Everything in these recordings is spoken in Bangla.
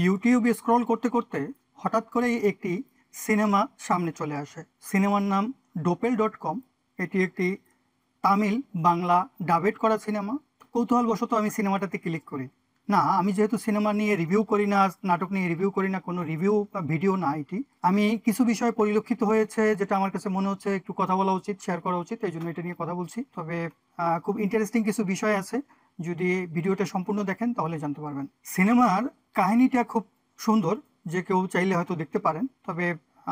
ইউটিউব স্ক্রল করতে করতে হঠাৎ করেই একটি সিনেমা সামনে চলে আসে। সিনেমার নাম ডোপেল.কম। এটি একটি তামিল বাংলা ডাবেড করা সিনেমা। কৌতূহলবশত আমি সিনেমাটাতে ক্লিক করি। না, আমি যেহেতু সিনেমা নিয়ে রিভিউ করি না, নাটক নিয়ে রিভিউ করি না, কোনো রিভিউ বা ভিডিও না এটি। আমি কিছু বিষয় পরিলক্ষিত হয়েছে যেটা আমার কাছে মনে হচ্ছে একটু কথা বলা উচিত, শেয়ার করা উচিত, এই জন্য এটা নিয়ে কথা বলছি। তবে খুব ইন্টারেস্টিং কিছু বিষয় আছে, যদি ভিডিওটা সম্পূর্ণ দেখেন তাহলে জানতে পারবেন। সিনেমার কাহিনীটা খুব সুন্দর, যে কেউ চাইলে হয়তো দেখতে পারেন। তবে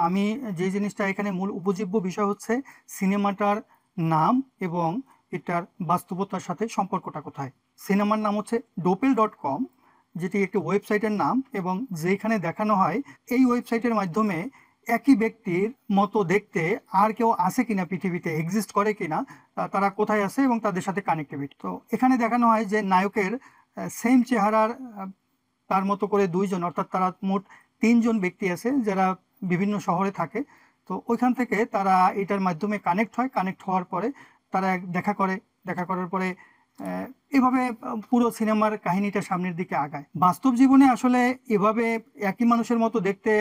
আমি যে জিনিসটা এখানে মূল উপজীব্য বিষয় হচ্ছে সিনেমাটার নাম এবং এটার বাস্তবতার সাথে সম্পর্কটা কোথায়। সিনেমার নাম হচ্ছে ডোপেল.কম, যেটি একটি ওয়েবসাইটের নাম, এবং যেখানে দেখানো হয় এই ওয়েবসাইটের মাধ্যমে একই ব্যক্তির মতো দেখতে আর কেউ আছে কিনা, পৃথিবীতে এক্সিস্ট করে কিনা, তারা কোথায় আছে এবং তাদের সাথে কানেক্টিভিটি। তো এখানে দেখানো হয় যে নায়কের সেম চেহারার তার মতো করে দুইজন, অর্থাৎ তারা মোট তিনজন ব্যক্তি আছে যারা বিভিন্ন শহরে থাকে। তো ওইখান থেকে তারা এটার মাধ্যমে কানেক্ট হয়। কানেক্ট হওয়ার পরে তারা দেখা করে। দেখা করার পরে এভাবে পুরো সিনেমার কাহিনীটা সামনের দিকে আগায়। বাস্তব জীবনে আসলে এভাবে একই মানুষের মতো দেখতে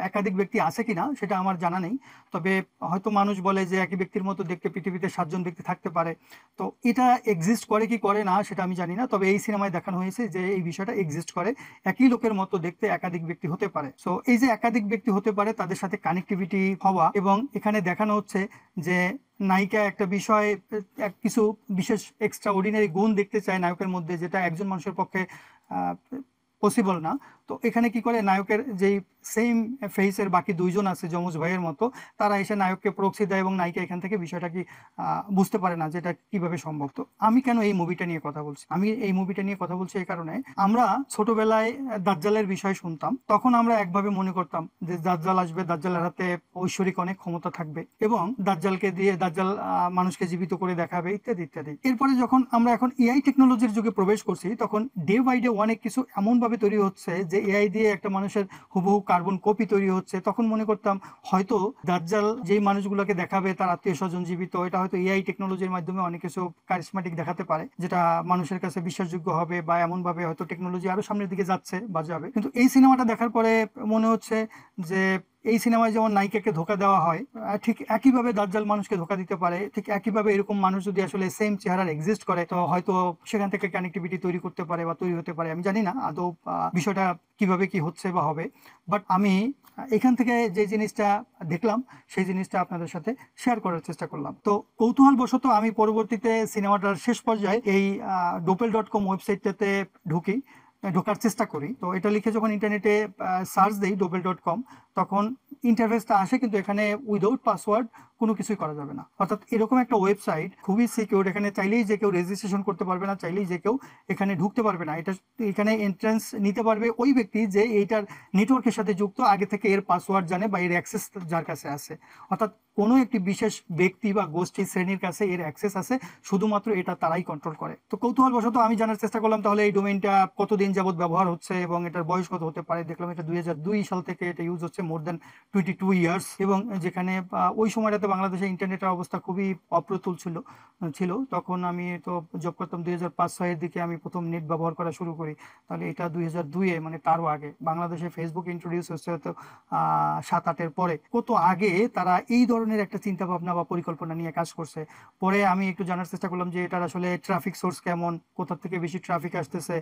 একাধিক ব্যক্তি আছে কিনা সেটা আমার জানা নেই। তবে হয়তো মানুষ বলে যে একই ব্যক্তির মতো দেখতে পৃথিবীতে 7জন ব্যক্তি থাকতে পারে। তো এটা এক্সিস্ট করে কি করে না সেটা আমি জানি না, তবে এই সিনেমায় দেখানো হয়েছে যে এই বিষয়টা এক্সিস্ট করে। একই লোকের মতো দেখতে একাধিক ব্যক্তি হতে পারে। সো এই যে একাধিক ব্যক্তি হতে পারে, তাদের সাথে কানেক্টিভিটি হওয়া, এবং এখানে দেখানো হচ্ছে যে নায়িকা একটা বিষয়, কিছু বিশেষ এক্সট্রা অর্ডিনারি গুণ দেখতে চায় নায়কের মধ্যে, যেটা একজন মানুষের পক্ষে পসিবল না। তো এখানে কি করে, নায়কের যেই সেম ফেসের বাকি দুইজন আছে যমজ ভাইয়ের মতো, তারা এসে নায়ককে প্রক্সি দেয় এবং নায়িকা এখান থেকে বিষয়টা কি বুঝতে পারে না যে এটা কিভাবে সম্ভব। তো আমি কেন এই মুভিটা নিয়ে কথা বলছি, আমি এই মুভিটা নিয়ে কথা বলছি এই কারণে, আমরা ছোটবেলায় দাজ্জালের বিষয় শুনতাম, তখন আমরা একভাবে মনে করতাম যে দাজ্জাল আসবে, দাজ্জালের হাতে ঐশ্বরিক অনেক ক্ষমতা থাকবে এবং দাজ্জালকে দিয়ে দাজ্জাল মানুষকে জীবিত করে দেখাবে, ইত্যাদি ইত্যাদি। এরপরে যখন আমরা এখন এআই টেকনোলজির যুগে প্রবেশ করছি, তখন ডে বাই ডে অনেক কিছু এমন ভাবে তৈরি হচ্ছে যে এআই দিয়ে একটা মানুষের হুবহু কার্বন কপি তৈরি হচ্ছে। তখন মনে করতাম হয়তো দাজ্জাল যেই মানুষগুলোকে দেখাবে তার আত্মীয় স্বজন জীবিত, এটা হয়তো এআই টেকনোলজির মাধ্যমে অনেক কিছু কারিশমাটিক দেখাতে পারে, যেটা মানুষের কাছে বিশ্বাসযোগ্য হবে, বা এমন ভাবে হয়তো টেকনোলজি আরো সামনের দিকে যাচ্ছে বা যাবে। কিন্তু এই সিনেমাটা দেখার পরে মনে হচ্ছে যে এই সিনেমায় যেমন নায়িকাকে ধোকা দেওয়া হয়, ঠিক একইভাবে দাজ্জাল মানুষকে ধোকা দিতে পারে। ঠিক একইভাবে এরকম মানুষ যদি আসলে সেম চেহারার এক্সিস্ট করে, তো হয়তো সেখান থেকে কানেক্টিভিটি তৈরি করতে পারে বা তৈরি হতে পারে। আমি জানি না আদৌ বিষয়টা কিভাবে কি হচ্ছে বা হবে, বাট আমি এখান থেকে যে জিনিসটা দেখলাম সেই জিনিসটা আপনাদের সাথে শেয়ার করার চেষ্টা করলাম। তো কৌতূহলবশত আমি পরবর্তীতে সিনেমাটার শেষ পর্যায়ে এই ডোপেল.কম ওয়েবসাইটটাতে ঢুকি, ঢোকার চেষ্টা করি। তো এটা লিখে যখন ইন্টারনেটে সার্চ দিই ডোপেল.কম, তখন ইন্টারফেসটা আসে, কিন্তু এখানে উইদাউট পাসওয়ার্ড কোনো কিছুই করা যাবে না। অর্থাৎ এরকম একটা ওয়েবসাইট খুবই সিকিউর, এখানে চাইলেই যে কেউ রেজিস্ট্রেশন করতে পারবে না, চাইলেই যে কেউ এখানে ঢুকতে পারবে না। এটা এখানে এন্ট্রান্স নিতে পারবে ওই ব্যক্তি যে এইটার নেটওয়ার্কের সাথে যুক্ত, আগে থেকে এর পাসওয়ার্ড জানে বা এর অ্যাক্সেস যার কাছে আছে। অর্থাৎ কোনো একটি বিশেষ ব্যক্তি বা গোষ্ঠী শ্রেণীর কাছে এর অ্যাক্সেস আছে, শুধুমাত্র এটা তারাই কন্ট্রোল করে। তো কৌতূহলবশত আমি জানার চেষ্টা করলাম তাহলে এই ডোমেইনটা কতদিন যাবত ব্যবহার হচ্ছে এবং এটার বয়স কত হতে পারে। দেখলাম এটা 2002 সাল থেকে এটা ইউজ হচ্ছে, মোর দেন 22 ইয়ার্স। এবং যেখানে ওই সময়টাতে বাংলাদেশে ইন্টারনেটের অবস্থা খুবই অপ্রতুল ছিল। তখন আমি তো জব করতাম 2005-06 দিকে আমি প্রথম নেট ব্যবহার করা শুরু করি। তাহলে এটা 2002-এ, মানে তারও আগে। বাংলাদেশে ফেসবুক ইন্ট্রোডিউস হচ্ছে হয়তো 7-8-এর পরে। কত আগে তারা এই ধরনের একটা চিন্তা ভাবনা বা পরিকল্পনা নিয়ে কাজ করছে। পরে আমি একটু জানার চেষ্টা করলাম যে এটার আসলে ট্রাফিক সোর্স কেমন, কোথা থেকে বেশি ট্রাফিক আসতেছে,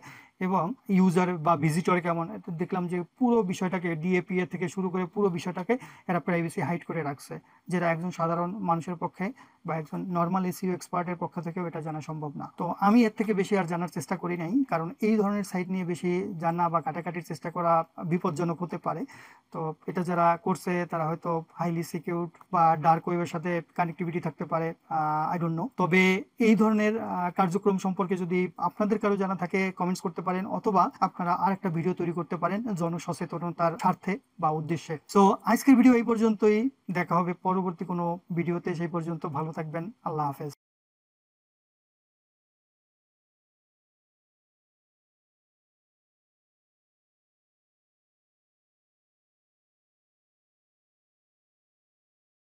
এবং ইউজার বা ভিজিটর কেমন। দেখলাম যে পুরো বিষয়টাকে ডিএপিএ থেকে শুরু করে পুরো বিষয়টাকে এরা প্রাইভেসি হাইড করে রাখছে, যেটা একজন সাধারণ মানুষের পক্ষে বা একজন নর্মাল এসইও এক্সপার্টের পক্ষ থেকেও এটা জানা সম্ভব না। তো আমি এর থেকে বেশি আর জানার চেষ্টা করি নাই, কারণ এই ধরনের সাইট নিয়ে বেশি জানা বা কাটাকাটির চেষ্টা করা বিপজ্জনক হতে পারে। তো এটা যারা করছে তারা হয়তো হাইলি সিকিউর বা ডার্ক ওয়েবের সাথে কানেক্টিভিটি থাকতে পারে, আই ডোন্ট নো। তবে এই ধরনের কার্যক্রম সম্পর্কে যদি আপনাদের কারো জানা থাকে কমেন্টস করতে পারেন, অথবা আপনারা আরেকটা ভিডিও তৈরি করতে পারেন জনসচেতনতার স্বার্থে বা উদ্দেশ্যে। সো আজকের ভিডিও এই পর্যন্তই, দেখা হবে পরবর্তী কোনো ভিডিওতে। সেই পর্যন্ত ভালো থাকবেন, আল্লাহ হাফেজ।